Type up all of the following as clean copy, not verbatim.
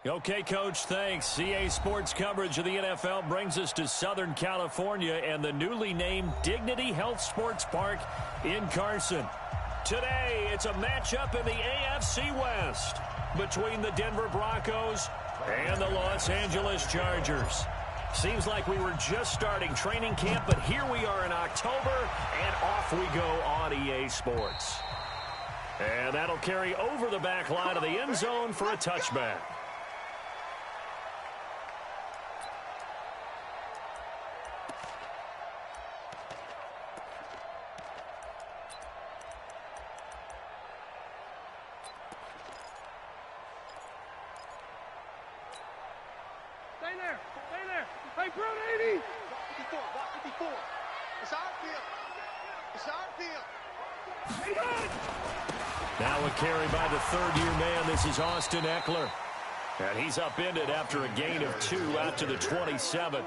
Okay, Coach, thanks. CA Sports coverage of the NFL brings us to Southern California and the newly named Dignity Health Sports Park in Carson. Today, it's a matchup in the AFC West between the Denver Broncos and the Los Angeles Chargers. Seems like we were just starting training camp, but here we are in October, and off we go on EA Sports. And that'll carry over the back line of the end zone for a touchback. Now a carry by the third-year man. This is Austin Eckler. And he's upended after a gain of 2 out to the 27.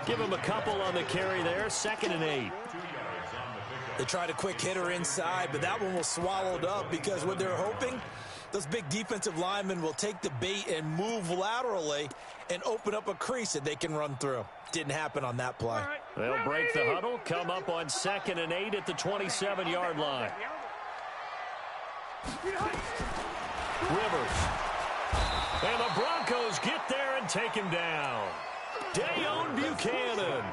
Give him a couple on the carry there. 2nd and 8. They tried a quick hitter inside, but that one was swallowed up because what they're hoping, those big defensive linemen will take the bait and move laterally and open up a crease that they can run through. Didn't happen on that play. They'll break the huddle, come up on 2nd and 8 at the 27-yard line. Rivers. And the Broncos get there and take him down. Dayon Buchanan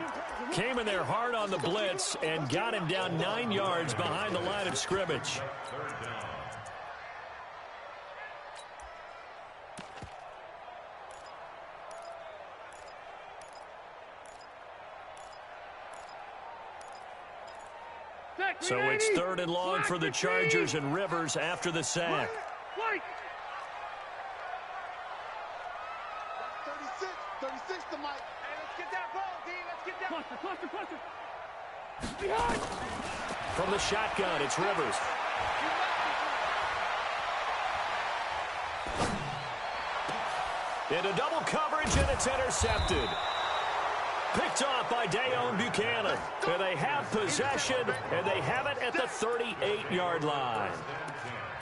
came in there hard on the blitz and got him down 9 yards behind the line of scrimmage. So it's 3rd and long for the Chargers and Rivers after the sack. 36 to Mike. Hey, let's get that ball, D. Let's get that. Cluster. From the shotgun, it's Rivers. Into double coverage, and it's intercepted. Picked off by Dayon Buchanan. And they have possession, and they have it at the 38-yard line.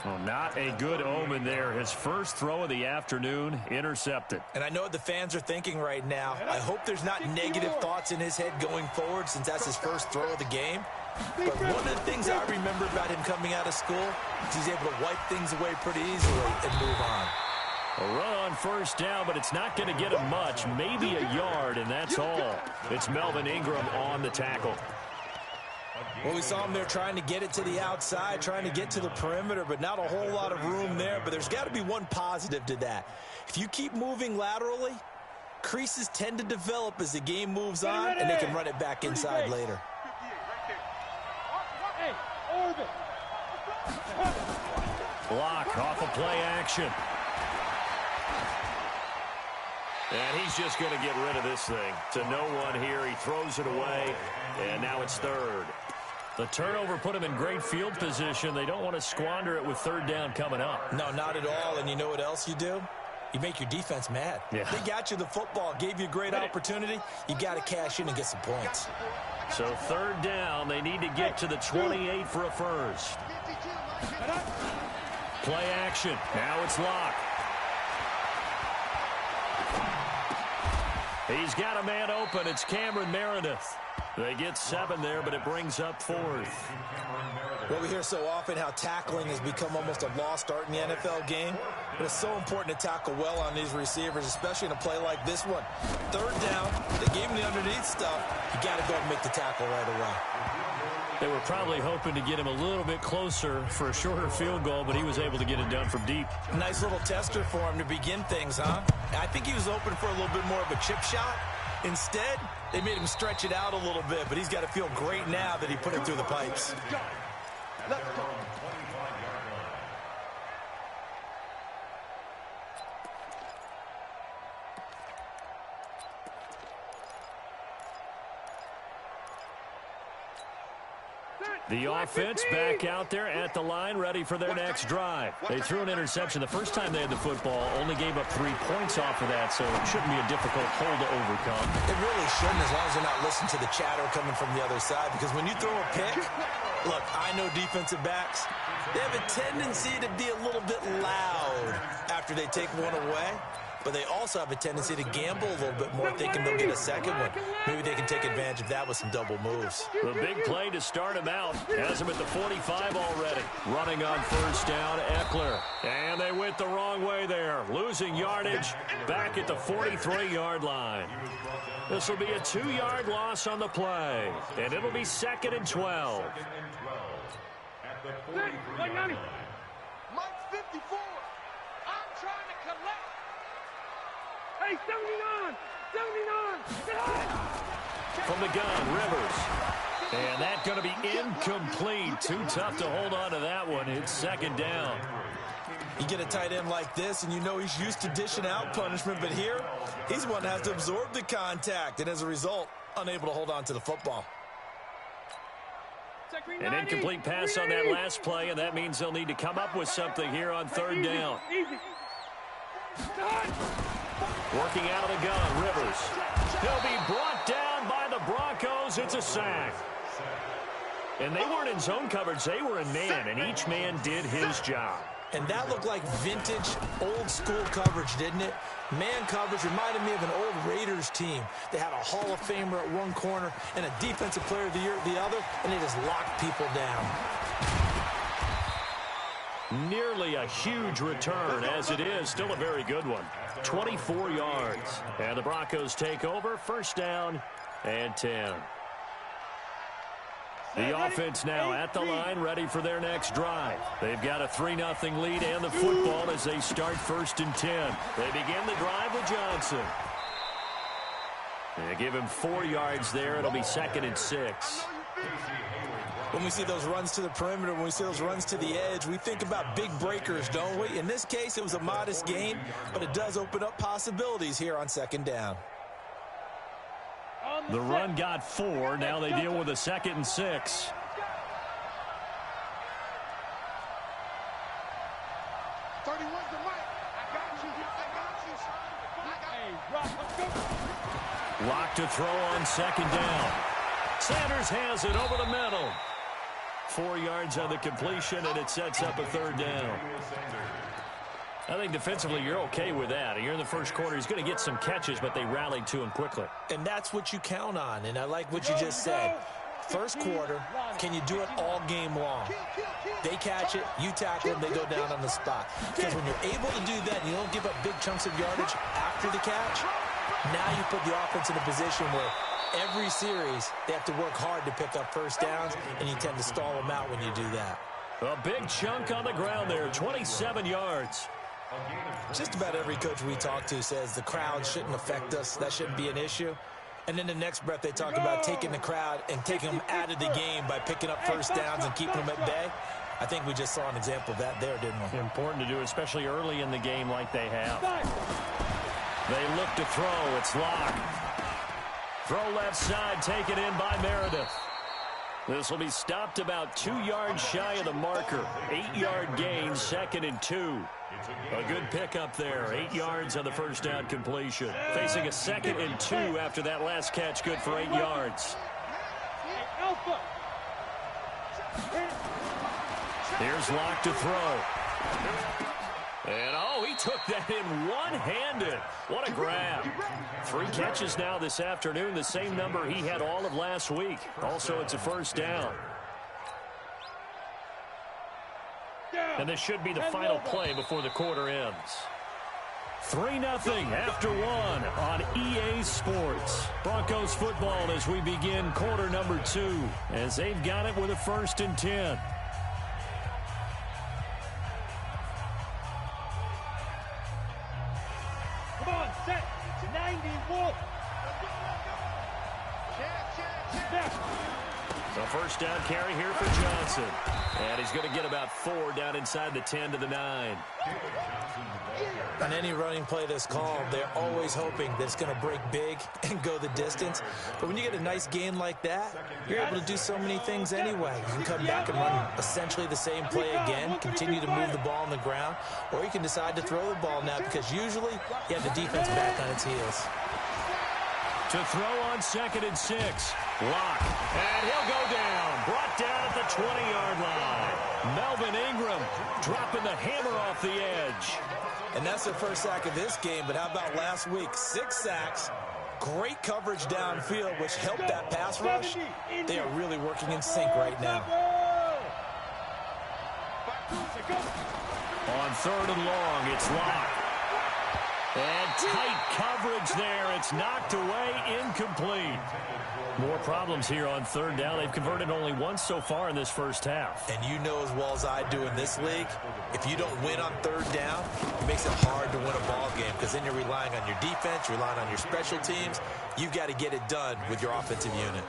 Well, not a good omen there. His first throw of the afternoon intercepted. And I know what the fans are thinking right now. I hope there's not negative thoughts in his head going forward since that's his first throw of the game. But one of the things I remember about him coming out of school is he's able to wipe things away pretty easily and move on. A run on first down, but it's not going to get him much. Maybe a yard, and that's all. It's Melvin Ingram on the tackle. Well, we saw him there trying to get it to the outside, trying to get to the perimeter, but not a whole lot of room there. But there's got to be one positive to that. If you keep moving laterally, creases tend to develop as the game moves on, and they can run it back inside later. Block off of play action. And he's just going to get rid of this thing. To no one here. He throws it away, and now it's 3rd. The turnover put him in great field position. They don't want to squander it with 3rd down coming up. No, not at all. And you know what else you do? You make your defense mad. Yeah. They got you the football, gave you a great opportunity. You got to cash in and get some points. So 3rd down. They need to get to the 28 for a first. Play action. Now it's Locke. He's got a man open. It's Cameron Meredith. They get 7 there, but it brings up 4th. Well, we hear so often how tackling has become almost a lost art in the NFL game. But it's so important to tackle well on these receivers, especially in a play like this one. 3rd down, they gave him the underneath stuff. You got to go and make the tackle right away. They were probably hoping to get him a little bit closer for a shorter field goal, but he was able to get it done from deep. Nice little tester for him to begin things, huh? I think he was open for a little bit more of a chip shot. Instead, they made him stretch it out a little bit, but he's got to feel great now that he put it through the pipes. Let's go. The offense back out there at the line, ready for their next drive. They threw an interception the first time they had the football, only gave up 3 points off of that, so it shouldn't be a difficult hole to overcome. It really shouldn't, as long as they're not listening to the chatter coming from the other side, because when you throw a pick, look, I know defensive backs, they have a tendency to be a little bit loud after they take one away. but they also have a tendency to gamble a little bit more, thinking they'll get a second one. Maybe they can take advantage of that with some double moves. The big play to start him out has him at the 45 already. Running on first down, Eckler. And they went the wrong way there. Losing yardage back at the 43-yard line. This will be a 2-yard loss on the play. And it'll be 2nd and 12. Mike 54. I'm trying to collect. Hey, 79! 79! From the gun, Rivers. And that's going to be incomplete. Too tough to hold on to that one. It's 2nd down. You get a tight end like this, and you know he's used to dishing out punishment, but here, he's the one that has to absorb the contact, and as a result, unable to hold on to the football. An incomplete pass on that last play, and that means they'll need to come up with something here on 3rd down. Working out of the gun, Rivers. He'll be brought down by the Broncos. It's a sack. And they weren't in zone coverage. They were in man, and each man did his job. And that looked like vintage, old-school coverage, didn't it? Man coverage reminded me of an old Raiders team. They had a Hall of Famer at one corner and a Defensive Player of the Year at the other, and they just locked people down. Nearly a huge return, as it is. Still a very good one. 24 yards. And the Broncos take over. 1st down and 10. The offense now at the line, ready for their next drive. They've got a 3-0 lead and the football as they start 1st and 10. They begin the drive with Johnson. They give him 4 yards there. It'll be 2nd and 6. When we see those runs to the perimeter, when we see those runs to the edge, we think about big breakers, don't we? In this case, it was a modest gain, but it does open up possibilities here on 2nd down. The run got 4. Now they deal with a 2nd and 6. Lock to throw on 2nd down. Sanders has it over the middle. 4 yards on the completion, and it sets up a 3rd down. I think defensively you're okay with that. Here in the 1st quarter, he's going to get some catches, but they rallied to him quickly. And that's what you count on, and I like what you just said. 1st quarter, can you do it all game long? They catch it, you tackle them, they go down on the spot. Because when you're able to do that and you don't give up big chunks of yardage after the catch, now you put the offense in a position where every series they have to work hard to pick up 1st downs, and you tend to stall them out when you do that. A big chunk on the ground there, 27 yards. Just about every coach we talk to says the crowd shouldn't affect us. That shouldn't be an issue. And then the next breath they talk about taking the crowd and taking them out of the game by picking up 1st downs and keeping them at bay. I think we just saw an example of that there, didn't we? Important to do, especially early in the game like they have. They look to throw. It's locked. Throw left side, taken in by Meredith. This will be stopped about 2 yards shy of the marker. 8-yard gain, 2nd and 2. A good pickup there. 8 yards on the 1st down completion. Facing a 2nd and 2 after that last catch, good for 8 yards. Here's Locke to throw. And, oh, he took that in one-handed. What a grab. 3 catches now this afternoon, the same number he had all of last week. Also, it's a 1st down. And this should be the final play before the quarter ends. 3-0 after 1 on EA Sports. Broncos football as we begin quarter number 2, as they've got it with a 1st and 10. Come on, set. 91. So 1st down carry here for Johnson. And he's going to get about 4 down inside the 10 to the 9. On any running play that's called, they're always hoping that it's going to break big and go the distance. But when you get a nice gain like that, you're able to do so many things anyway. You can come back and run essentially the same play again, continue to move the ball on the ground, or you can decide to throw the ball now because usually you have the defense back on its heels. To throw on 2nd and 6. Locke. And he'll go down. Brought down at the 20-yard line. Melvin Ingram dropping the hammer off the edge. And that's their first sack of this game, but how about last week? 6 sacks, great coverage downfield, which helped that pass rush. They are really working in sync right now. On 3rd and long, it's locked. And tight coverage there. It's knocked away, incomplete. More problems here on 3rd down. They've converted only once so far in this first half. And you know as well as I do in this league, if you don't win on 3rd down, it makes it hard to win a ball game because then you're relying on your defense, relying on your special teams. You've got to get it done with your offensive unit.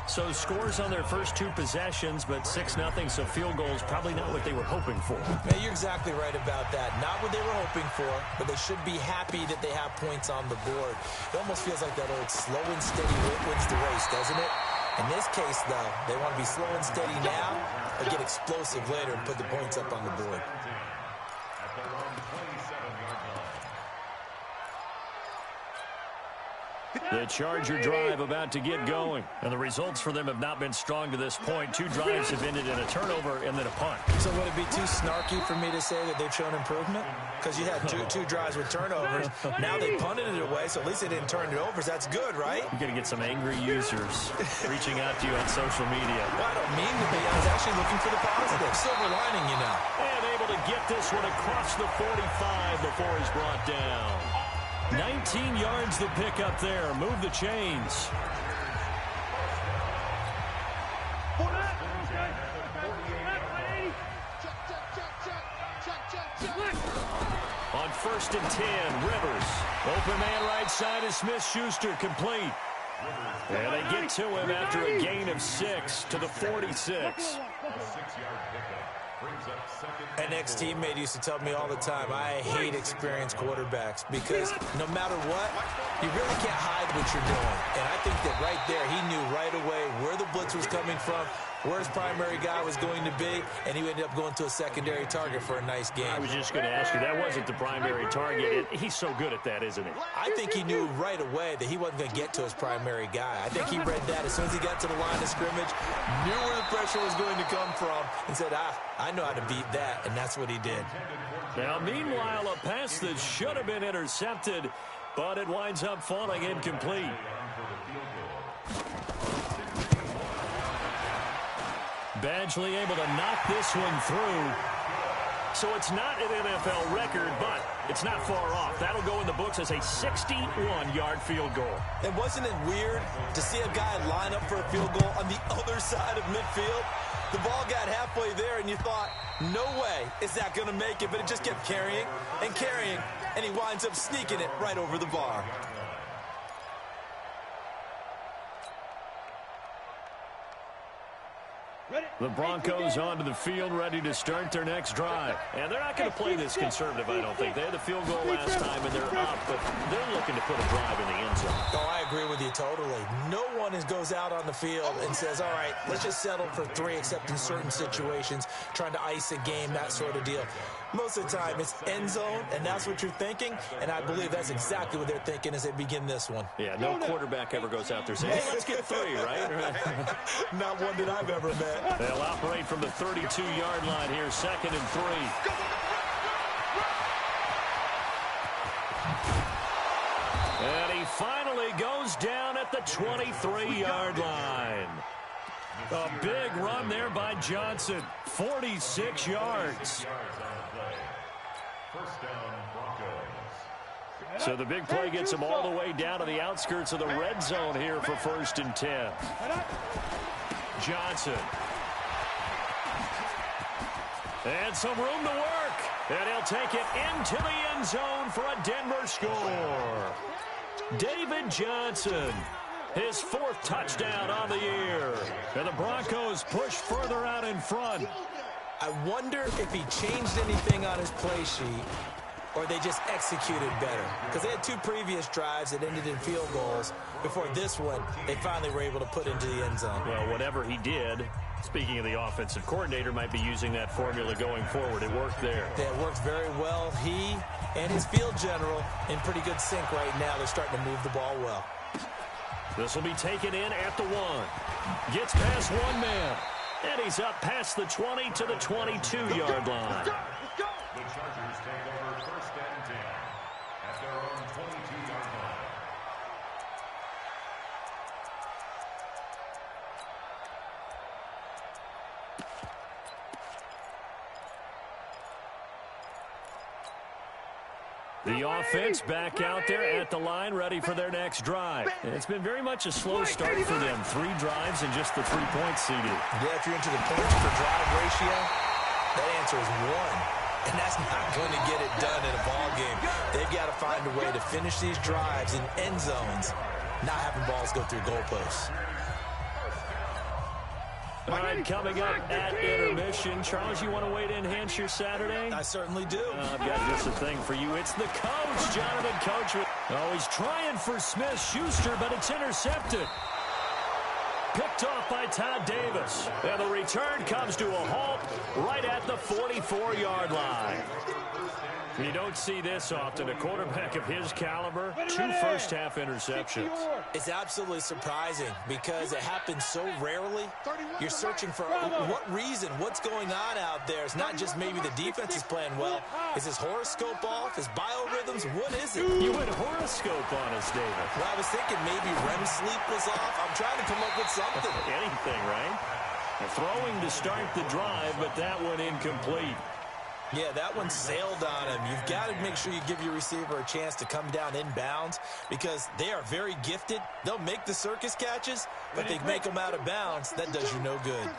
So scores on their first 2 possessions, but 6-0, so field goals probably not what they were hoping for. Yeah, you're exactly right about that. Not what they were hoping for, but they should be happy that they have points on the board. It almost feels like that old slow and steady wins the race, doesn't it? In this case, though, they want to be slow and steady now or get explosive later and put the points up on the board. The Charger drive about to get going. And the results for them have not been strong to this point. 2 drives have ended in a turnover and then a punt. So would it be too snarky for me to say that they've shown improvement? Because you had two drives with turnovers. Now they punted it away, so at least they didn't turn it over. So that's good, right? You're going to get some angry users reaching out to you on social media. Well, I don't mean to be. I was actually looking for the positive. Silver lining, you know. And able to get this one across the 45 before he's brought down. 19 yards to pick up there. Move the chains. On 1st and 10, Rivers. Open man right side is Smith-Schuster, complete. And they get to him after a gain of 6 to the 46. An ex-teammate used to tell me all the time, I hate experienced quarterbacks because no matter what, you really can't hide what you're doing. And I think that right there, he knew right away where the blitz was coming from, where his primary guy was going to be, and he ended up going to a secondary target for a nice game. I was just going to ask you, that wasn't the primary target. He's so good at that, isn't he? I think he knew right away that he wasn't going to get to his primary guy. I think he read that as soon as he got to the line of scrimmage, knew where the pressure was going to come from, and said, I know how to beat that, and that's what he did. Now, meanwhile, a pass that should have been intercepted, but it winds up falling incomplete. Badgley able to knock this one through. So it's not an NFL record, but it's not far off. That'll go in the books as a 61-yard field goal. And wasn't it weird to see a guy line up for a field goal on the other side of midfield? The ball got halfway there, and you thought, no way is that going to make it, but it just kept carrying and carrying, and he winds up sneaking it right over the bar. The Broncos onto the field, ready to start their next drive. And they're not going to play this conservative, I don't think. They had the field goal last time, and they're up, but they're looking to put a drive in the end zone. Oh, I agree with you totally. No one goes out on the field and says, all right, let's just settle for 3, except in certain situations, trying to ice a game, that sort of deal. Most of the time, it's end zone, and that's what you're thinking, and I believe that's exactly what they're thinking as they begin this one. Yeah, no quarterback ever goes out there saying, hey, let's get 3, right? Not one that I've ever met. They'll operate from the 32-yard line here, 2nd and 3. And he finally goes down at the 23-yard line. A big run there by Johnson, 46 yards. So the big play gets him all the way down to the outskirts of the red zone here for 1st and 10. Johnson. And some room to work. And he'll take it into the end zone for a Denver score. David Johnson, his 4th touchdown on the year. And the Broncos push further out in front. I wonder if he changed anything on his play sheet or they just executed better. Because they had 2 previous drives that ended in field goals. Before this one, they finally were able to put into the end zone. Well, whatever he did, speaking of the offensive coordinator, might be using that formula going forward. It worked there. Yeah, it worked very well. He and his field general in pretty good sync right now. They're starting to move the ball well. This will be taken in at the 1. Gets past 1 man. And he's up past the 20 to the 22-yard line. at their own 22-yard line. The offense back out there at the line, ready for their next drive. And it's been very much a slow start for them. 3 drives and just the 3 points seeded. Yeah, if you're into the points per drive ratio, that answer is 1. And that's not going to get it done in a ball game. They've got to find a way to finish these drives in end zones, not having balls go through goalposts. All right, coming up at intermission. Charles, you want to wait to enhance your Saturday? I certainly do. I've got just a thing for you. It's the coach, Jonathan Coach. Oh, he's trying for Smith-Schuster, but it's intercepted. Picked off by Todd Davis. And the return comes to a halt right at the 44-yard line. You don't see this often. A quarterback of his caliber, 2 first-half interceptions. It's absolutely surprising because it happens so rarely. You're searching for what reason, what's going on out there. It's not just maybe the defense is playing well. Is his horoscope off? His biorhythms? What is it? You went horoscope on us, David. Well, I was thinking maybe REM sleep was off. I'm trying to come up with something. Anything, right? Throwing to start the drive, but that one incomplete. Yeah, that one sailed on him. You've got to make sure you give your receiver a chance to come down inbounds because they are very gifted. They'll make the circus catches, but they make them out of bounds. That does you no good.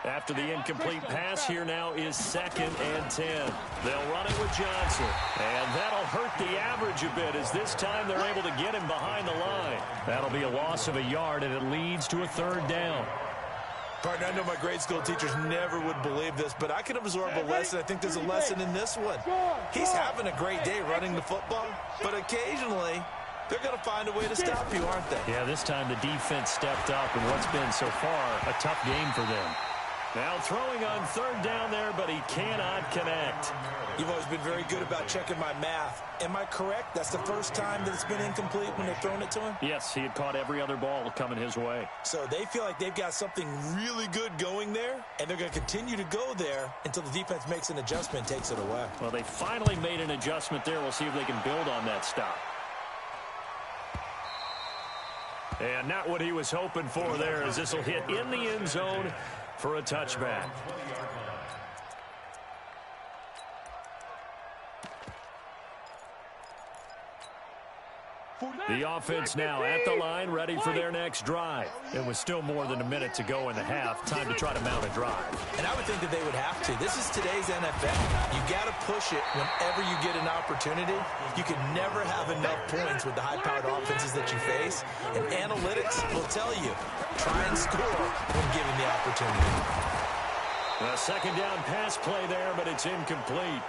After the incomplete pass, here now is 2nd and 10. They'll run it with Johnson, and that'll hurt the average a bit as this time they're able to get him behind the line. That'll be a loss of a yard, and it leads to a 3rd down. Partner, I know my grade school teachers never would believe this, but I can absorb a lesson. I think there's a lesson in this one. He's having a great day running the football, but occasionally they're going to find a way to stop you, aren't they? Yeah, this time the defense stepped up in what's been so far a tough game for them. Now throwing on 3rd down there, but he cannot connect. You've always been very good about checking my math. Am I correct? That's the first time that it's been incomplete when they've thrown it to him? Yes, he had caught every other ball coming his way. So they feel like they've got something really good going there, and they're going to continue to go there until the defense makes an adjustment and takes it away. Well, they finally made an adjustment there. We'll see if they can build on that stop. And not what he was hoping for there as this will hit in the end zone for a touchback. The offense now at the line, ready for their next drive. And with still more than a minute to go in the half, time to try to mount a drive. And I would think that they would have to. This is today's NFL. You got to push it whenever you get an opportunity. You can never have enough points with the high-powered offenses that you face. And analytics will tell you, try and score when given the opportunity. A 2nd down pass play there, but it's incomplete.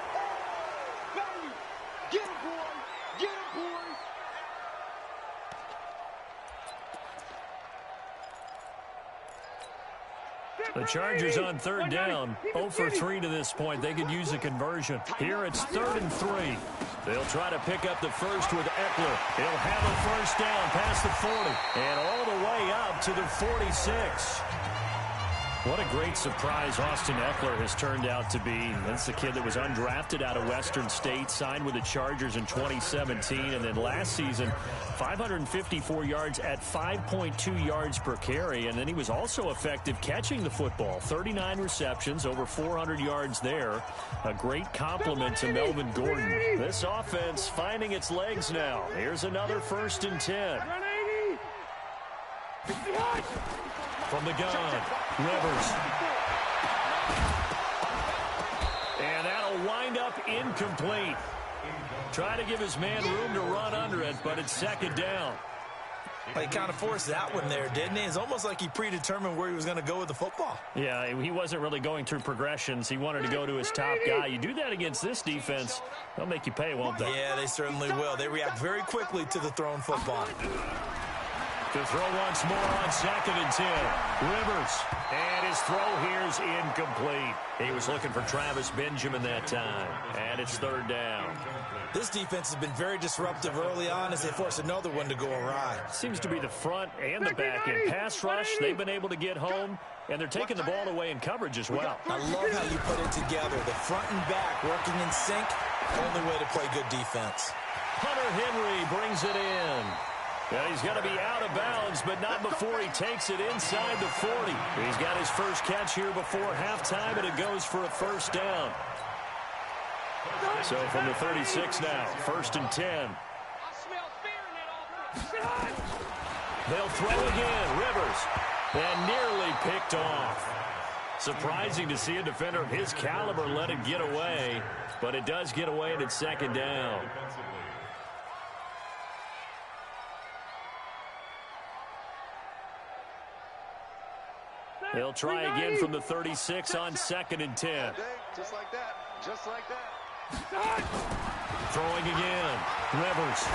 Get him, boy! Get him, boy! The Chargers on 3rd down, 0 for 3 to this point. They could use a conversion. Here it's 3rd and 3. They'll try to pick up the first with Eckler. He'll have a 1st down past the 40 and all the way up to the 46. What a great surprise Austin Eckler has turned out to be. That's the kid that was undrafted out of Western State, signed with the Chargers in 2017, and then last season, 554 yards at 5.2 yards per carry, and then he was also effective catching the football. 39 receptions, over 400 yards there. A great compliment to Melvin Gordon. This offense finding its legs now. Here's another 1st and 10. From the gun, Rivers. And that'll wind up incomplete. Try to give his man room to run under it, but it's 2nd down. Well, he kind of forced that one there, didn't he? It's almost like he predetermined where he was going to go with the football. Yeah, he wasn't really going through progressions. He wanted to go to his top guy. You do that against this defense, they'll make you pay, won't they? Yeah, they certainly will. They react very quickly to the thrown football. To throw once more on 2nd and 10. Rivers. And his throw here's incomplete. He was looking for Travis Benjamin that time. And it's 3rd down. This defense has been very disruptive early on as they force another one to go awry. Seems to be the front and the back end. Pass rush, they've been able to get home, and they're taking the ball away in coverage as well. I love how you put it together. The front and back working in sync. Only way to play good defense. Hunter Henry brings it in. And he's going to be out of bounds, but not before he takes it inside the 40. He's got his first catch here before halftime, and it goes for a first down. So from the 36 now, 1st and 10. They'll throw again. Rivers. And nearly picked off. Surprising to see a defender of his caliber let it get away, but it does get away, and it's 2nd down. They'll try again from the 36 on 2nd and 10. Just like that. Just like that. Throwing again. Rivers.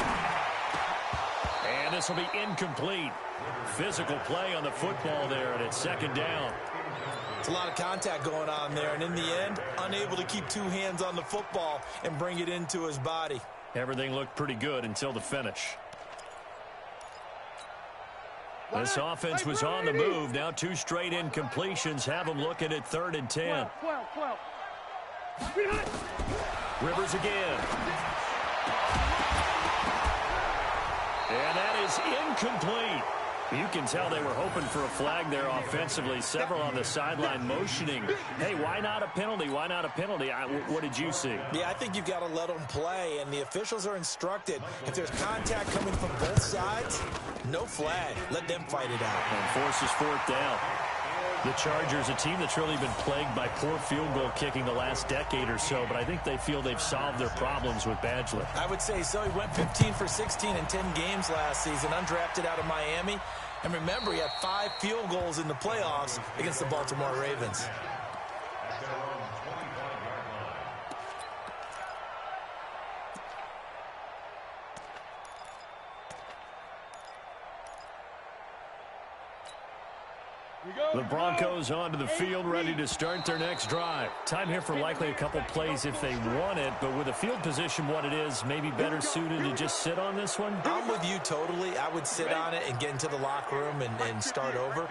And this will be incomplete. Physical play on the football there, and it's 2nd down. It's a lot of contact going on there, and in the end, unable to keep 2 hands on the football and bring it into his body. Everything looked pretty good until the finish. This offense was on the move. Now 2 straight incompletions have them looking at 3rd and 10. Rivers again. And that is incomplete. You can tell they were hoping for a flag there offensively. Several on the sideline motioning. Hey, why not a penalty? Why not a penalty? What did you see? Yeah, I think you've got to let them play, and the officials are instructed. If there's contact coming from both sides, no flag. Let them fight it out. And forces 4th down. The Chargers, a team that's really been plagued by poor field goal kicking the last decade or so, but I think they feel they've solved their problems with Badgley. I would say so. He went 15 for 16 in 10 games last season, undrafted out of Miami. And remember, he had 5 field goals in the playoffs against the Baltimore Ravens. The Broncos onto the field, ready to start their next drive. Time here for likely a couple plays if they want it, but with the field position what it is, maybe better suited to just sit on this one? I'm with you totally. I would sit on it and get into the locker room and start over.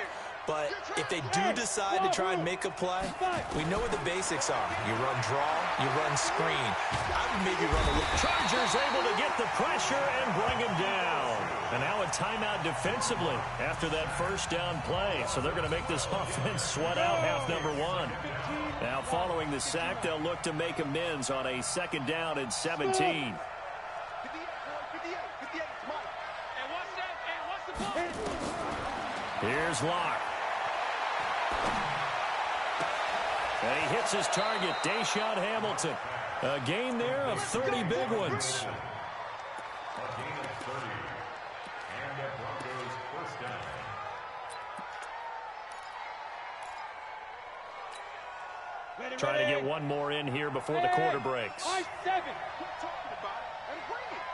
But if they do decide to try and make a play, we know what the basics are. You run draw, you run screen. I would maybe run a little. Chargers able to get the pressure and bring him down. And now a timeout defensively after that first down play. So they're going to make this offense sweat out half number 1. Now following the sack, they'll look to make amends on a 2nd down and 17. Here's Locke. And he hits his target, Deshaun Hamilton. A gain there of 30 big ones. A gain of 30. And the Broncos first down. Trying to get one more in here before the quarter breaks. 5-7. Quit talking about it and bring it.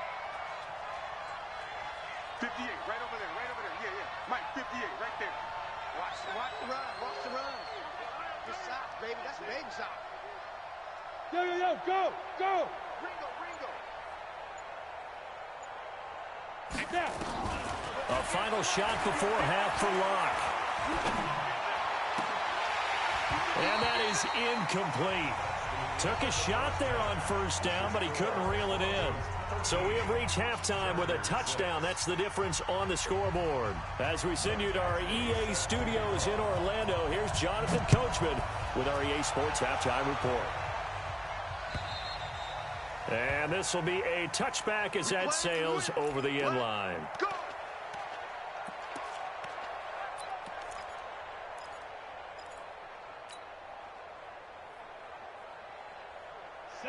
58, right over there, right over there. Yeah, yeah. Mike, 58, right there. Watch the run, watch the run. Just shots, baby. That's a baby shot. Yo, go, go. Ringo. A final shot before half for Locke. And that is incomplete. Took a shot there on first down, but he couldn't reel it in. So we have reached halftime with a touchdown. That's the difference on the scoreboard. As we send you to our EA studios in Orlando, here's Jonathan Coachman with our EA Sports Halftime Report. And this will be a touchback as that sails over the end line.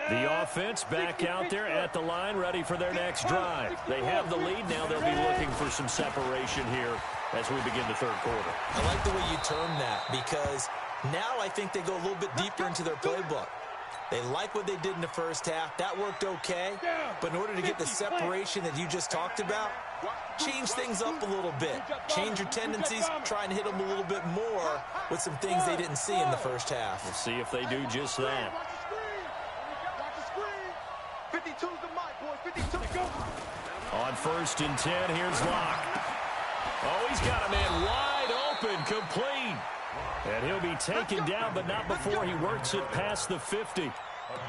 The offense back out there at the line, ready for their next drive. They have the lead. Now they'll be looking for some separation here as we begin the third quarter. I like the way you term that, because now I think they go a little bit deeper into their playbook. They like what they did in the first half. That worked okay. But in order to get the separation that you just talked about, change things up a little bit. Change your tendencies, try and hit them a little bit more with some things they didn't see in the first half. We'll see if they do just that. 52's the mic, boys. 52. On 1st and 10, here's Locke. Oh, he's got a man wide open, complete. And he'll be taken down, but not before he works it past the 50.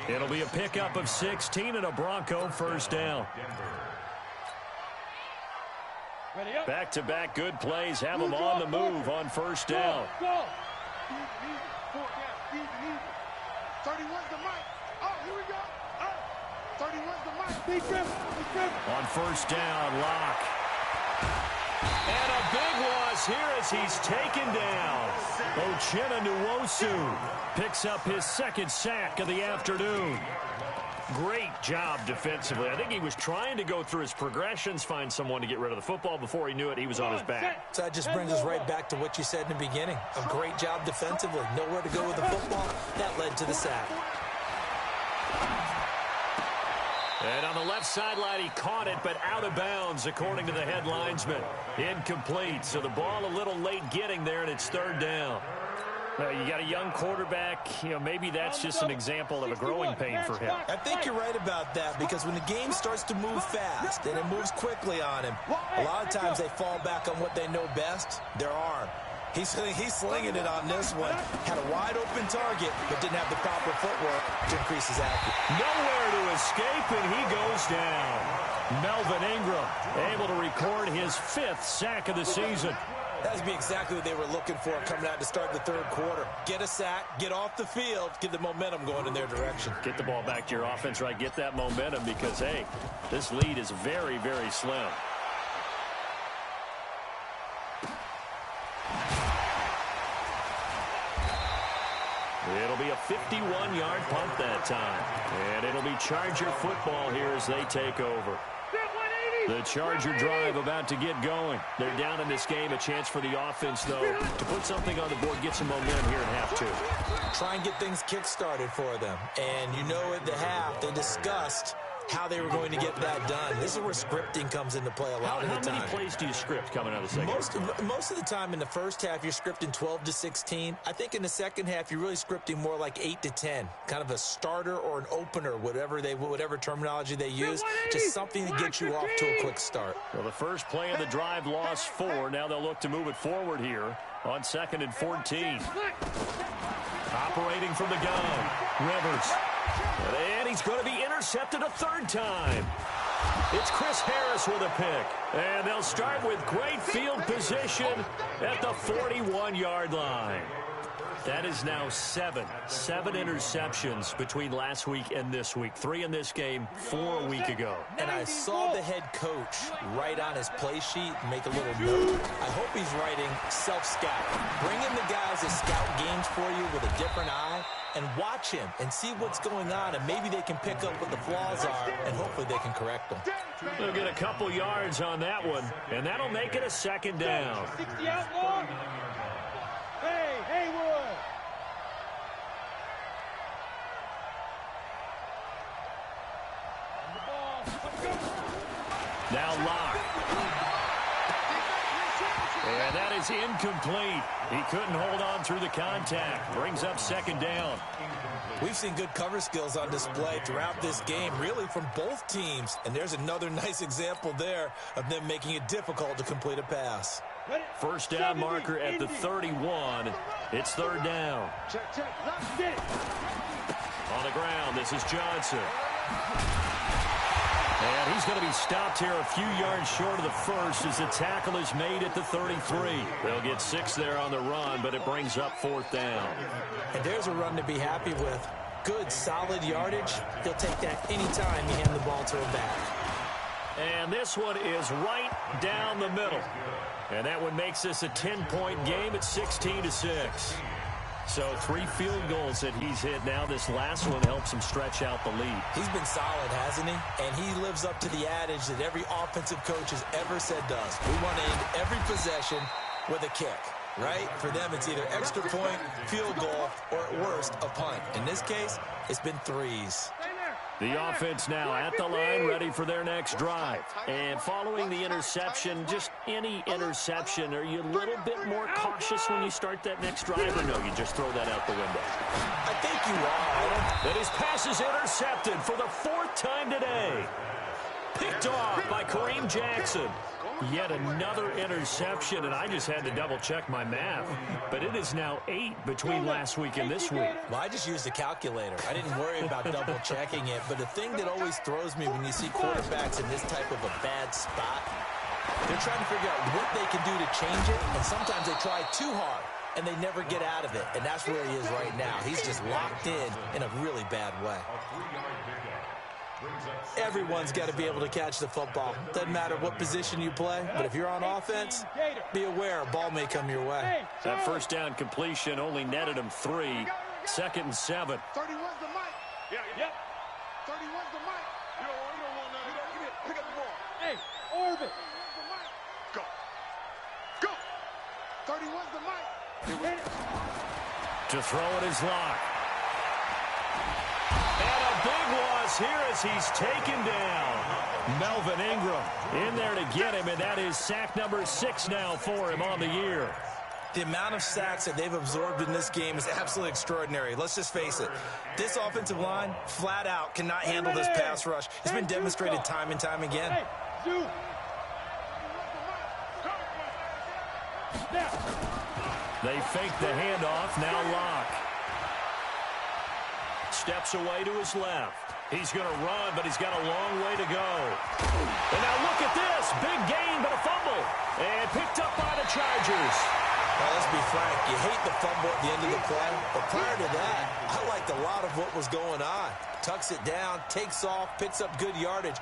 It'll be a pickup of 16 and a Bronco first down. Back-to-back good plays have them on the move on first down. 31's the mic. Oh, here we go. 31's the mic. On first down, Locke. And a big loss here as he's taken down. Uchenna Nwosu picks up his second sack of the afternoon. Great job defensively. I think he was trying to go through his progressions, find someone to get rid of the football. Before he knew it, he was on his back. So that just brings us right back to what you said in the beginning. A great job defensively. Nowhere to go with the football. That led to the sack. And on the left sideline, he caught it, but out of bounds, according to the head linesman. Incomplete, so the ball a little late getting there, and it's third down. You got a young quarterback. Maybe that's just an example of a growing pain for him. I think you're right about that, because when the game starts to move fast and it moves quickly on him, a lot of times they fall back on what they know best, their arm. He's slinging it on this one. Had a wide-open target, but didn't have the proper footwork to increase his accuracy. Nowhere to escape, and he goes down. Melvin Ingram able to record his 5th sack of the season. That would be exactly what they were looking for coming out to start the third quarter. Get a sack, get off the field, get the momentum going in their direction. Get the ball back to your offense, right? Get that momentum because, hey, this lead is very, very slim. It'll be a 51-yard punt that time. And it'll be Charger football here as they take over. The Charger drive about to get going. They're down in this game. A chance for the offense, though, to put something on the board, get some momentum here in half two. Try and get things kick-started for them. And at the half, they discussed how they were going to get that done. This is where scripting comes into play a lot of the time. How many plays do you script coming out of the second half? Most of the time in the first half, you're scripting 12 to 16. I think in the second half, you're really scripting more like 8 to 10. Kind of a starter or an opener, whatever terminology they use. Just something to get you off to a quick start. Well, the first play of the drive lost 4. Now they'll look to move it forward here on 2nd and 14. Operating from the gun, Rivers. And he's going to be intercepted a third time. It's Chris Harris with a pick. And they'll start with great field position at the 41-yard line. That is now 7 interceptions between last week and this week. 3 in this game, 4 a week ago. And I saw the head coach write on his play sheet, make a little note. I hope he's writing self-scout. Bring in the guys that scout games for you with a different eye and watch him and see what's going on, and maybe they can pick up what the flaws are, and hopefully they can correct them. They'll get a couple yards on that one, and that'll make it a second down. 60 out long. Hey, Haywood. Now Locke. And that is incomplete. He couldn't hold on through the contact. Brings up second down. We've seen good cover skills on display throughout this game, really from both teams. And there's another nice example there of them making it difficult to complete a pass. First down marker at the 31. It's third down. On the ground, this is Johnson. And he's going to be stopped here a few yards short of the first as the tackle is made at the 33. They'll get 6 there on the run, but it brings up 4th down. And there's a run to be happy with. Good, solid yardage. He'll take that anytime you hand the ball to him back. And this one is right down the middle. And that one makes this a 10-point game at 16-6. So 3 field goals that he's hit now. This last one helps him stretch out the lead. He's been solid, hasn't he? And he lives up to the adage that every offensive coach has ever said does. We want to end every possession with a kick, right? For them, it's either extra point, field goal, or at worst, a punt. In this case, it's been 3s. The offense now at the line, ready for their next drive. And following the interception, just any interception, are you a little bit more cautious when you start that next drive, or no, you just throw that out the window? I think you are. And his pass is intercepted for the 4th time today. Picked off by Kareem Jackson. Yet another interception, and I just had to double-check my math. But it is now 8 between last week and this week. Well, I just used a calculator. I didn't worry about double-checking it. But the thing that always throws me when you see quarterbacks in this type of a bad spot, they're trying to figure out what they can do to change it, and sometimes they try too hard, and they never get out of it. And that's where he is right now. He's just locked in a really bad way. Everyone's got to be able to catch the football. Doesn't matter what position you play, but if you're on offense, be aware a ball may come your way. That first down completion only netted him 3. 2nd and 7. 31's the mic. Yeah. 31's the mic. You don't want none. Pick up the ball. Hey, orbit. Go. 31's the mic. To throw it is Locke. And a big loss here as he's taken down. Melvin Ingram in there to get him, and that is sack number 6 now for him on the year. The amount of sacks that they've absorbed in this game is absolutely extraordinary. Let's just face it. This offensive line, flat out, cannot handle this pass rush. It's been demonstrated time and time again. They fake the handoff. Now Locke steps away to his left. He's going to run, but he's got a long way to go. And now look at this. Big gain, but a fumble. And picked up by the Chargers. Well, let's be frank. You hate the fumble at the end of the play. But prior to that, I liked a lot of what was going on. Tucks it down, takes off, picks up good yardage.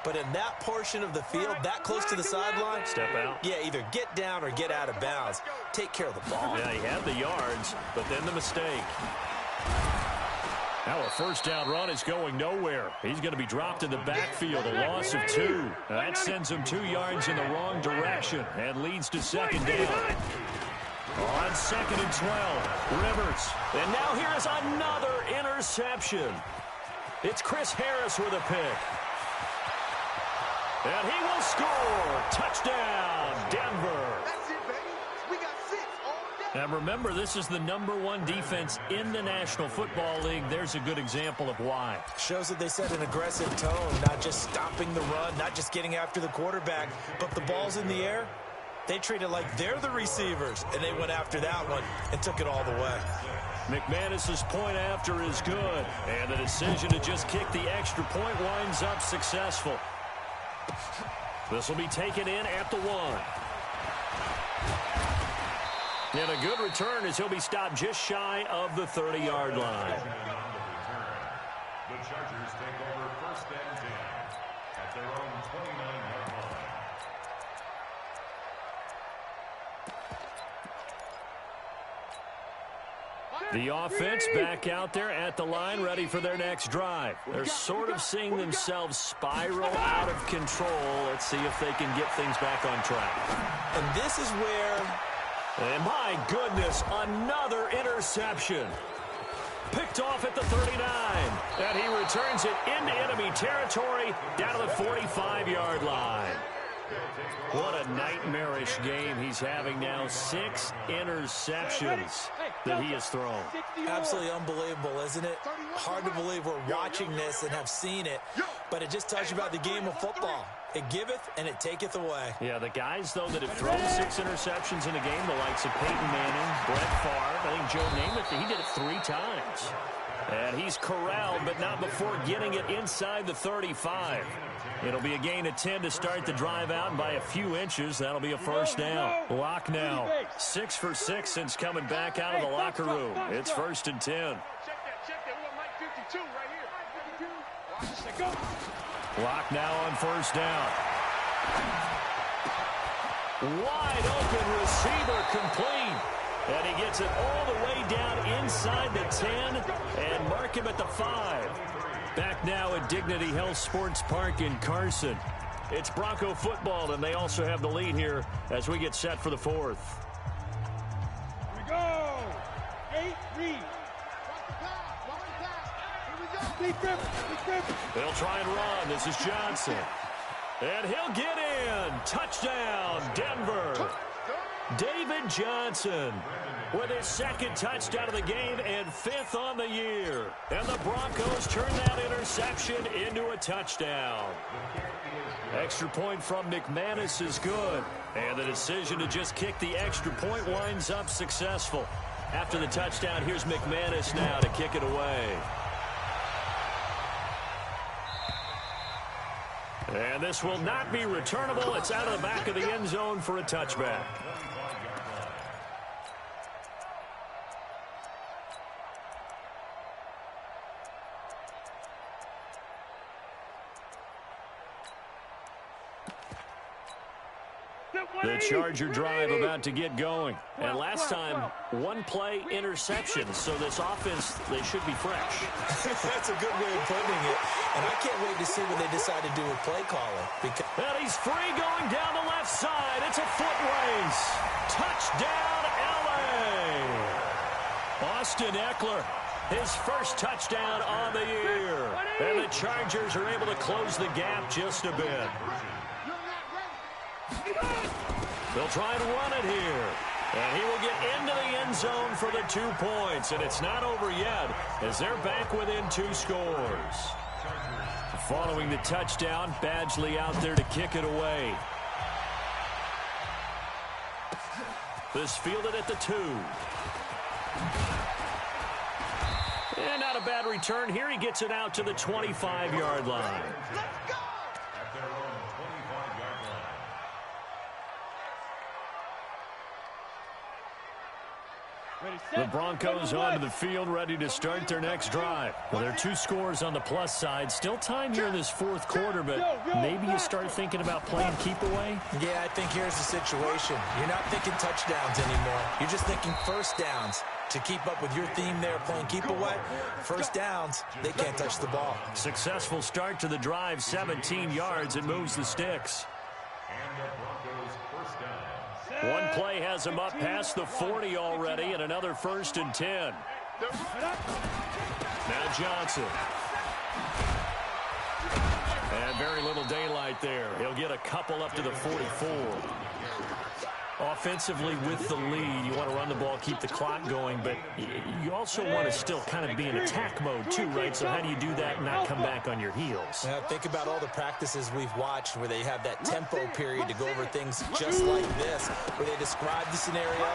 But in that portion of the field, that close to the sideline, step out. Yeah, either get down or get out of bounds. Take care of the ball. Yeah, he had the yards, but then the mistake. Now a first down run is going nowhere. He's going to be dropped in the backfield, a loss of 2. That sends him 2 yards in the wrong direction and leads to 2nd down. On 2nd and 12, Rivers. And now here is another interception. It's Chris Harris with a pick. And he will score. Touchdown, Denver. That's it, baby. We got 6 all day. And remember, this is the #1 defense in the National Football League. There's a good example of why. Shows that they set an aggressive tone, not just stopping the run, not just getting after the quarterback, but the ball's in the air. They treat it like they're the receivers, and they went after that one and took it all the way. McManus's point after is good, and the decision to just kick the extra point winds up successful. This will be taken in at the 1. And a good return as he'll be stopped just shy of the 30-yard line. The Chargers take over 1st and 10 at their own 29-yard line. The offense back out there at the line, ready for their next drive. They're sort of seeing themselves spiral out of control. Let's see if they can get things back on track. And this is where... And my goodness, another interception. Picked off at the 39. And he returns it into enemy territory down to the 45-yard line. What a nightmarish game he's having now. 6 interceptions that he has thrown. Absolutely unbelievable, isn't it? Hard to believe we're watching this and have seen it, but it just tells you about the game of football. It giveth and it taketh away. Yeah, the guys, though, that have thrown 6 interceptions in a game, the likes of Peyton Manning, Brett Favre, I think Joe Namath, he did it 3 times. And he's corralled, but not before getting it inside the 35. It'll be a gain of 10 to start the drive out, and by a few inches, that'll be a first down. Locke now, 6 for 6 since coming back out of the locker room. It's 1st and 10. Check that. We got Mike 52 right here. Watch this, go. Locke now on 1st down. Wide open receiver complete. And he gets it all the way down inside the 10 and mark him at the 5. Back now at Dignity Health Sports Park in Carson. It's Bronco football, and they also have the lead here as we get set for the 4th. Here we go. 8 read. Watch the pass. Here we go. They'll try and run. This is Johnson. And he'll get in. Touchdown, Denver. David Johnson with his second touchdown of the game and 5th on the year. And the Broncos turn that interception into a touchdown. Extra point from McManus is good. And the decision to just kick the extra point winds up successful. After the touchdown, here's McManus now to kick it away. And this will not be returnable. It's out of the back of the end zone for a touchback. The Charger drive about to get going. And last time, one play interception. So this offense, they should be fresh. That's a good way of putting it. And I can't wait to see what they decide to do with play calling. And he's free going down the left side. It's a foot race. Touchdown, L.A. Austin Eckler, his first touchdown on the year. And the Chargers are able to close the gap just a bit. They'll try and run it here. And he will get into the end zone for the 2 points. And it's not over yet as they're back within 2 scores. Following the touchdown, Badgley out there to kick it away. This fielded at the 2. And not a bad return here. He gets it out to the 25-yard line. The Broncos onto the field, ready to start their next drive. Well, there are 2 scores on the plus side. Still time here in this 4th quarter, but maybe you start thinking about playing keep away? Yeah, I think here's the situation. You're not thinking touchdowns anymore. You're just thinking first downs. To keep up with your theme there, playing keep away, first downs, they can't touch the ball. Successful start to the drive, 17 yards. It moves the sticks. One play has him up past the 40 already, and another 1st and 10. Now Johnson. And very little daylight there. He'll get a couple up to the 44. Offensively with the lead, you want to run the ball, keep the clock going, but you also want to still kind of be in attack mode too, right? So how do you do that and not come back on your heels? Yeah, think about all the practices we've watched where they have that tempo period to go over things just like this, where they describe the scenario,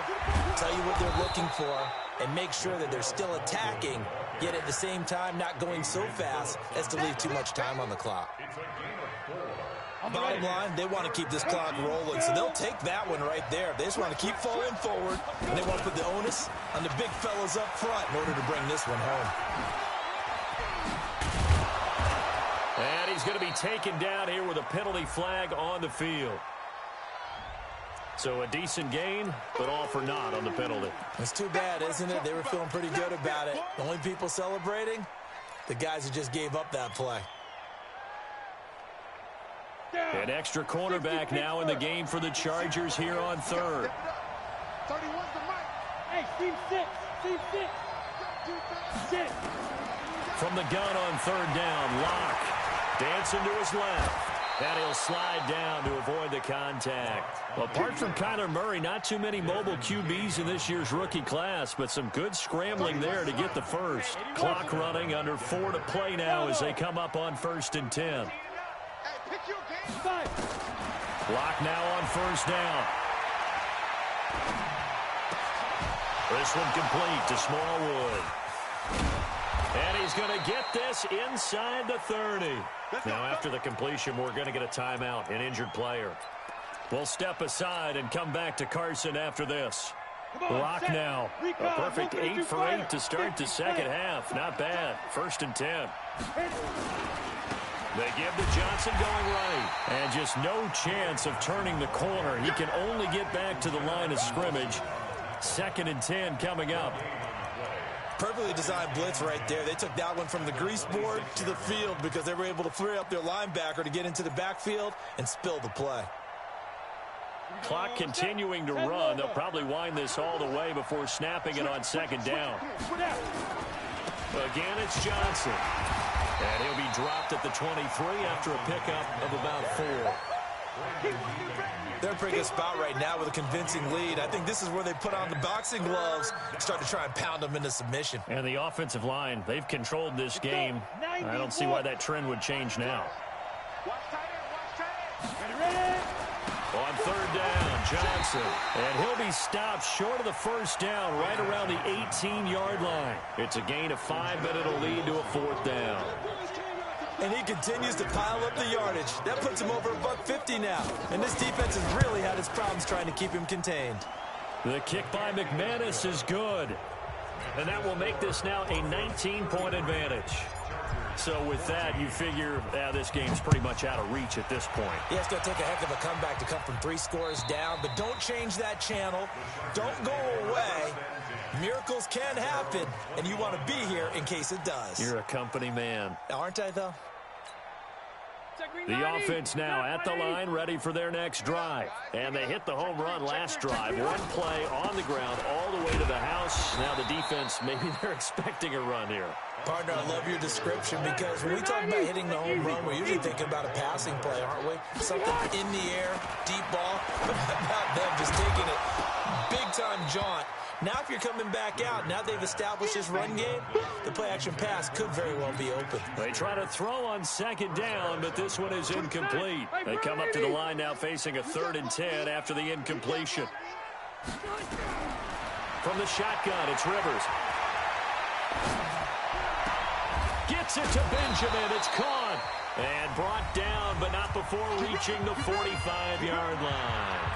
tell you what they're looking for, and make sure that they're still attacking, yet at the same time not going so fast as to leave too much time on the clock. Bottom line, they want to keep this clock rolling, so they'll take that one right there. They just want to keep falling forward, and they want to put the onus on the big fellas up front in order to bring this one home. And he's going to be taken down here with a penalty flag on the field. So a decent gain, but all for naught on the penalty. It's too bad, isn't it? They were feeling pretty good about it. The only people celebrating, the guys who just gave up that play. An extra cornerback now in the game for the Chargers here on 3rd. Hey, team 6. From the gun on 3rd down, Locke dancing to his left. And he'll slide down to avoid the contact. Apart from Kyler Murray, not too many mobile QBs in this year's rookie class, but some good scrambling there to get the first. Clock running, under 4 to play now as they come up on 1st and 10. Block now on 1st down. This one complete to Smallwood. And he's going to get this inside the 30. Now after the completion, we're going to get a timeout, an injured player. We'll step aside and come back to Carson after this. Block now. A perfect 8 for 8 to start the second half. Not bad. 1st and 10. They give to Johnson going right. And just no chance of turning the corner. He can only get back to the line of scrimmage. 2nd and 10 coming up. Perfectly designed blitz right there. They took that one from the grease board to the field because they were able to free up their linebacker to get into the backfield and spill the play. Clock continuing to run. They'll probably wind this all the way before snapping it on 2nd down. Again, it's Johnson. And he'll be dropped at the 23 after a pickup of about 4. They're in a pretty good spot right now with a convincing lead. I think this is where they put on the boxing gloves and start to try and pound them into submission. And the offensive line, they've controlled this game. I don't see why that trend would change now. On third down, Johnson. And he'll be stopped short of the first down right around the 18-yard line. It's a gain of 5, but it'll lead to a fourth down. And he continues to pile up the yardage. That puts him over $150 now. And this defense has really had its problems trying to keep him contained. The kick by McManus is good. And that will make this now a 19-point advantage. So with that, you figure this game's pretty much out of reach at this point. Yeah, it's going to take a heck of a comeback to come from 3 scores down. But don't change that channel. Don't go away. Miracles can happen, and you want to be here in case it does. You're a company man. Aren't I, though? The offense now at the line, ready for their next drive. And they hit the home run last drive. One play on the ground all the way to the house. Now the defense, maybe they're expecting a run here. Partner, I love your description because when we talk about hitting the home run, we're usually thinking about a passing play, aren't we? Something in the air, deep ball. But about them just taking it big-time jaunt. Now if you're coming back out, now they've established this run game, the play-action pass could very well be open. They try to throw on second down, but this one is incomplete. They come up to the line now facing a 3rd and 10 after the incompletion. From the shotgun, it's Rivers. Gets it to Benjamin. It's caught and brought down, but not before reaching the 45-yard line.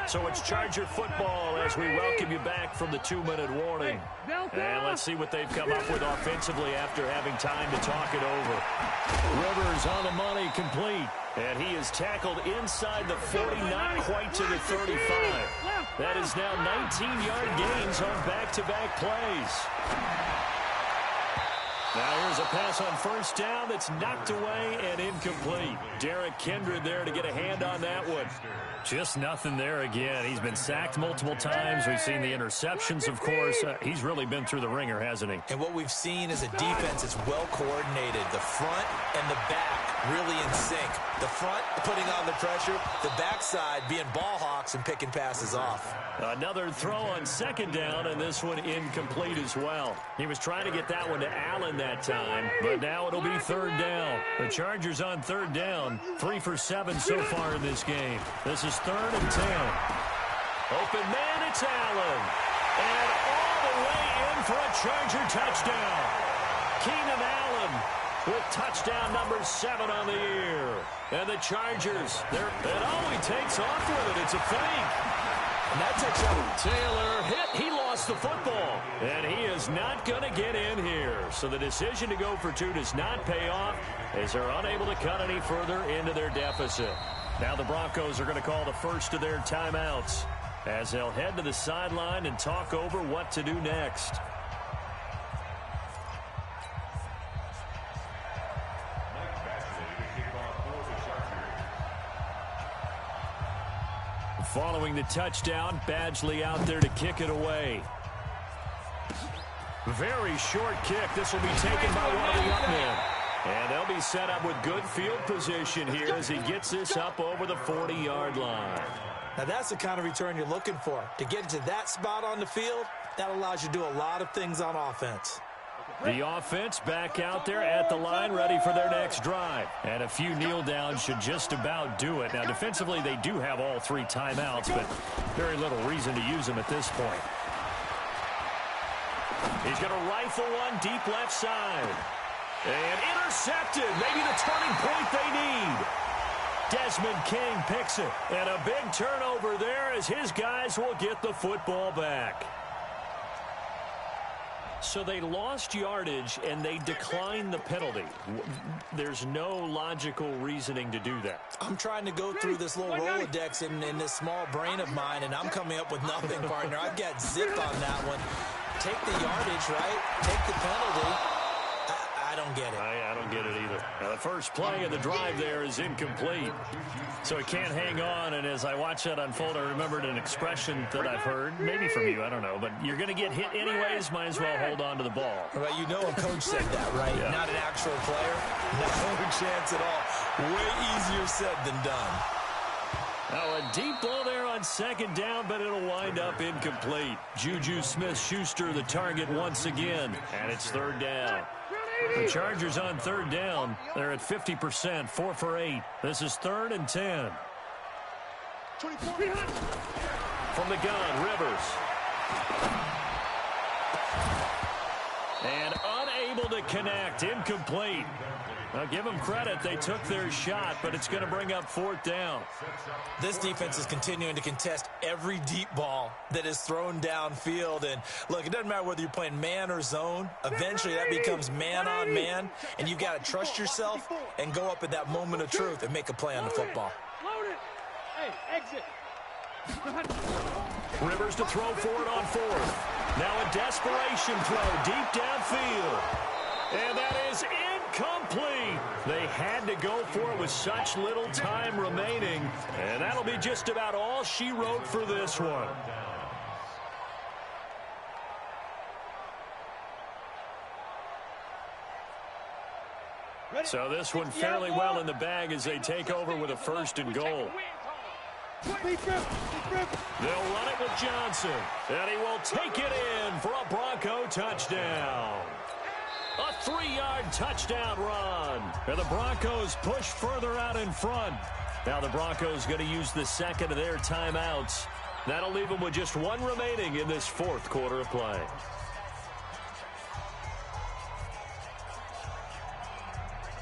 So it's Charger football as we welcome you back from the 2-minute warning. And let's see what they've come up with offensively after having time to talk it over. Rivers on the money, complete. And he is tackled inside the 40, not quite to the 35. That is now 19-yard gains on back-to-back plays. Now here's a pass on first down that's knocked away and incomplete. Derek Kindred there to get a hand on that one. Just nothing there again. He's been sacked multiple times. We've seen the interceptions, of course. He's really been through the ringer, hasn't he? And what we've seen is a defense that's well coordinated. The front and the back really in sync. The front putting on the pressure, the backside being ball hawks and picking passes off. Another throw on second down, and this one incomplete as well. He was trying to get that one to Allen that time, but now it'll be third down. The Chargers on third down, 3 for 7 so far in this game. This is 3rd and 10. Open man, it's Allen. And all the way in for a Charger touchdown. Keenan Allen with touchdown number 7 on the year. And the Chargers, and he takes off with it. It's a fake. And that touchdown. Taylor hit. He lost the football. And he is not going to get in here. So the decision to go for 2 does not pay off as they're unable to cut any further into their deficit. Now the Broncos are going to call the first of their timeouts as they'll head to the sideline and talk over what to do next. Following the touchdown, Badgley out there to kick it away. Very short kick. This will be taken by one of the young men. And they'll be set up with good field position here as he gets this up over the 40-yard line. Now that's the kind of return you're looking for. To get to that spot on the field, that allows you to do a lot of things on offense. The offense back out there at the line, ready for their next drive. And a few kneel downs should just about do it. Now defensively, they do have all 3 timeouts, but very little reason to use them at this point. He's going to rifle one deep left side. And intercepted. Maybe the turning point they need. Desmond King picks it. And a big turnover there as his guys will get the football back. So they lost yardage and they declined the penalty. There's no logical reasoning to do that. I'm trying to go through this little Rolodex in this small brain of mine, and I'm coming up with nothing, partner. I've got zip on that one. Take the yardage, right? Take the penalty. I I don't get it. I don't get it either. Now, the first play of the drive there is incomplete, so it can't hang on. And as I watch that unfold, I remembered an expression that I've heard, maybe from you, I don't know, but you're going to get hit anyways, might as well hold on to the ball. Right, you know a coach said that, right? Yeah. Not an actual player. No chance at all. Way easier said than done. Now, a deep ball there on second down, but it'll wind up incomplete. Juju Smith-Schuster the target once again, and it's third down. The Chargers on third down. They're at 50%, 4 for 8. This is 3rd and 10. From the gun, Rivers. And unable to connect, incomplete. Now, give them credit. They took their shot, but it's going to bring up 4th down. This defense is continuing to contest every deep ball that is thrown downfield. And, look, it doesn't matter whether you're playing man or zone. Eventually, that becomes man-on-man, and you've got to trust yourself and go up at that moment of truth and make a play on the football. Load it. Hey, exit. Rivers to throw for it on 4th. Now a desperation throw deep downfield. And that is incomplete. They had to go for it with such little time remaining. And that'll be just about all she wrote for this one. So this one fairly well in the bag as they take over with a 1st and goal. They'll run it with Johnson. And he will take it in for a Bronco touchdown. A 3-yard touchdown run. And the Broncos push further out in front. Now the Broncos going to use the second of their timeouts. That'll leave them with just 1 remaining in this 4th quarter of play.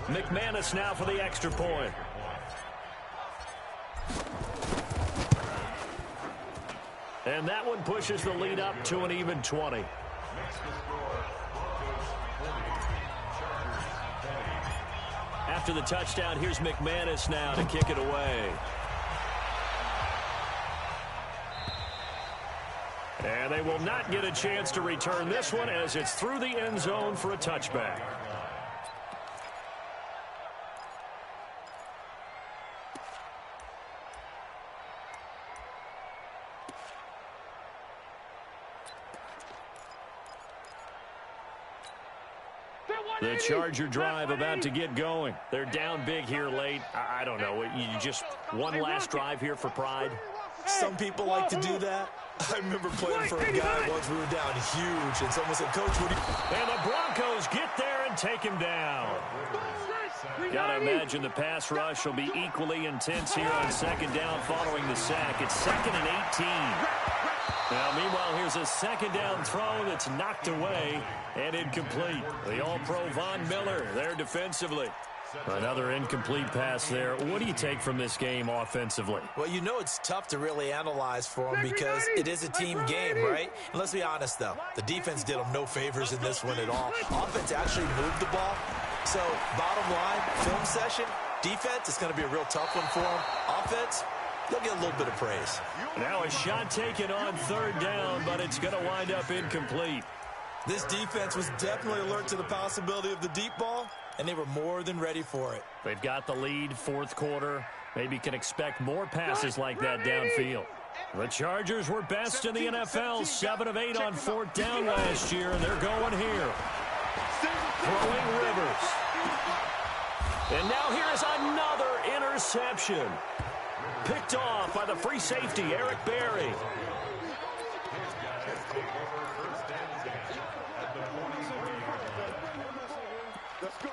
McManus now for the extra point. And that one pushes the lead up to an even 20. After the touchdown, here's McManus now to kick it away. And they will not get a chance to return this one as it's through the end zone for a touchback. The Charger drive about to get going. They're down big here late. I don't know. You just one last drive here for pride? Some people like to do that. I remember playing for a guy once we were down huge, and someone said, Coach, what do you... And the Broncos get there and take him down. Got to imagine the pass rush will be equally intense here on second down following the sack. It's 2nd and 18. Now, meanwhile, here's a second down throw that's knocked away and incomplete. The All-Pro Von Miller there defensively. Another incomplete pass there. What do you take from this game offensively? Well, you know it's tough to really analyze for them because it is a team game, right? And let's be honest, though. The defense did them no favors in this one at all. Offense actually moved the ball. So, bottom line, film session, defense, it's going to be a real tough one for them. Offense, they'll get a little bit of praise. Now a shot taken on third down, but it's going to wind up incomplete. This defense was definitely alert to the possibility of the deep ball, and they were more than ready for it. They've got the lead, 4th quarter. Maybe can expect more passes like that downfield. The Chargers were best in the NFL, 7 of 8 on 4th down last year, and they're going here. Throwing Rivers. And now here's another interception. Picked off by the free safety, Eric Berry. Let's go.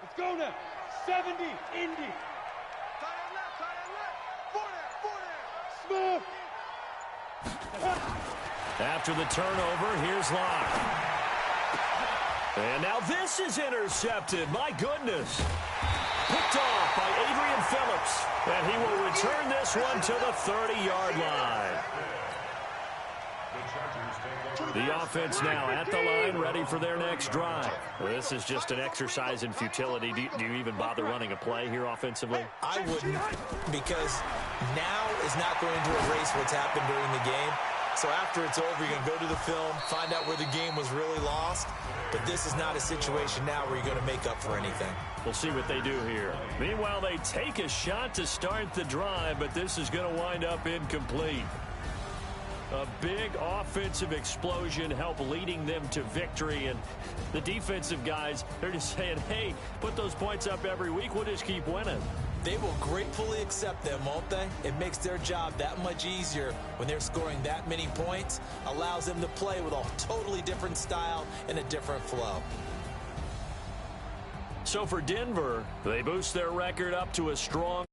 Let's go now. 70, Indy. Tie that left. Smooth. After the turnover, here's Locke. And now this is intercepted. My goodness. Picked off by Adrian Phillips. And he will return this one to the 30-yard line. The offense now at the line, ready for their next drive. Well, this is just an exercise in futility. Do you even bother running a play here offensively? I wouldn't, because now is not going to erase what's happened during the game. So after it's over, you're going to go to the film, find out where the game was really lost. But this is not a situation now where you're going to make up for anything. We'll see what they do here. Meanwhile, they take a shot to start the drive, but this is going to wind up incomplete. A big offensive explosion helped leading them to victory, and the defensive guys, they're just saying, hey, put those points up every week, we'll just keep winning. They will gratefully accept them, won't they? It makes their job that much easier when they're scoring that many points, allows them to play with a totally different style and a different flow. So for Denver, they boost their record up to a strong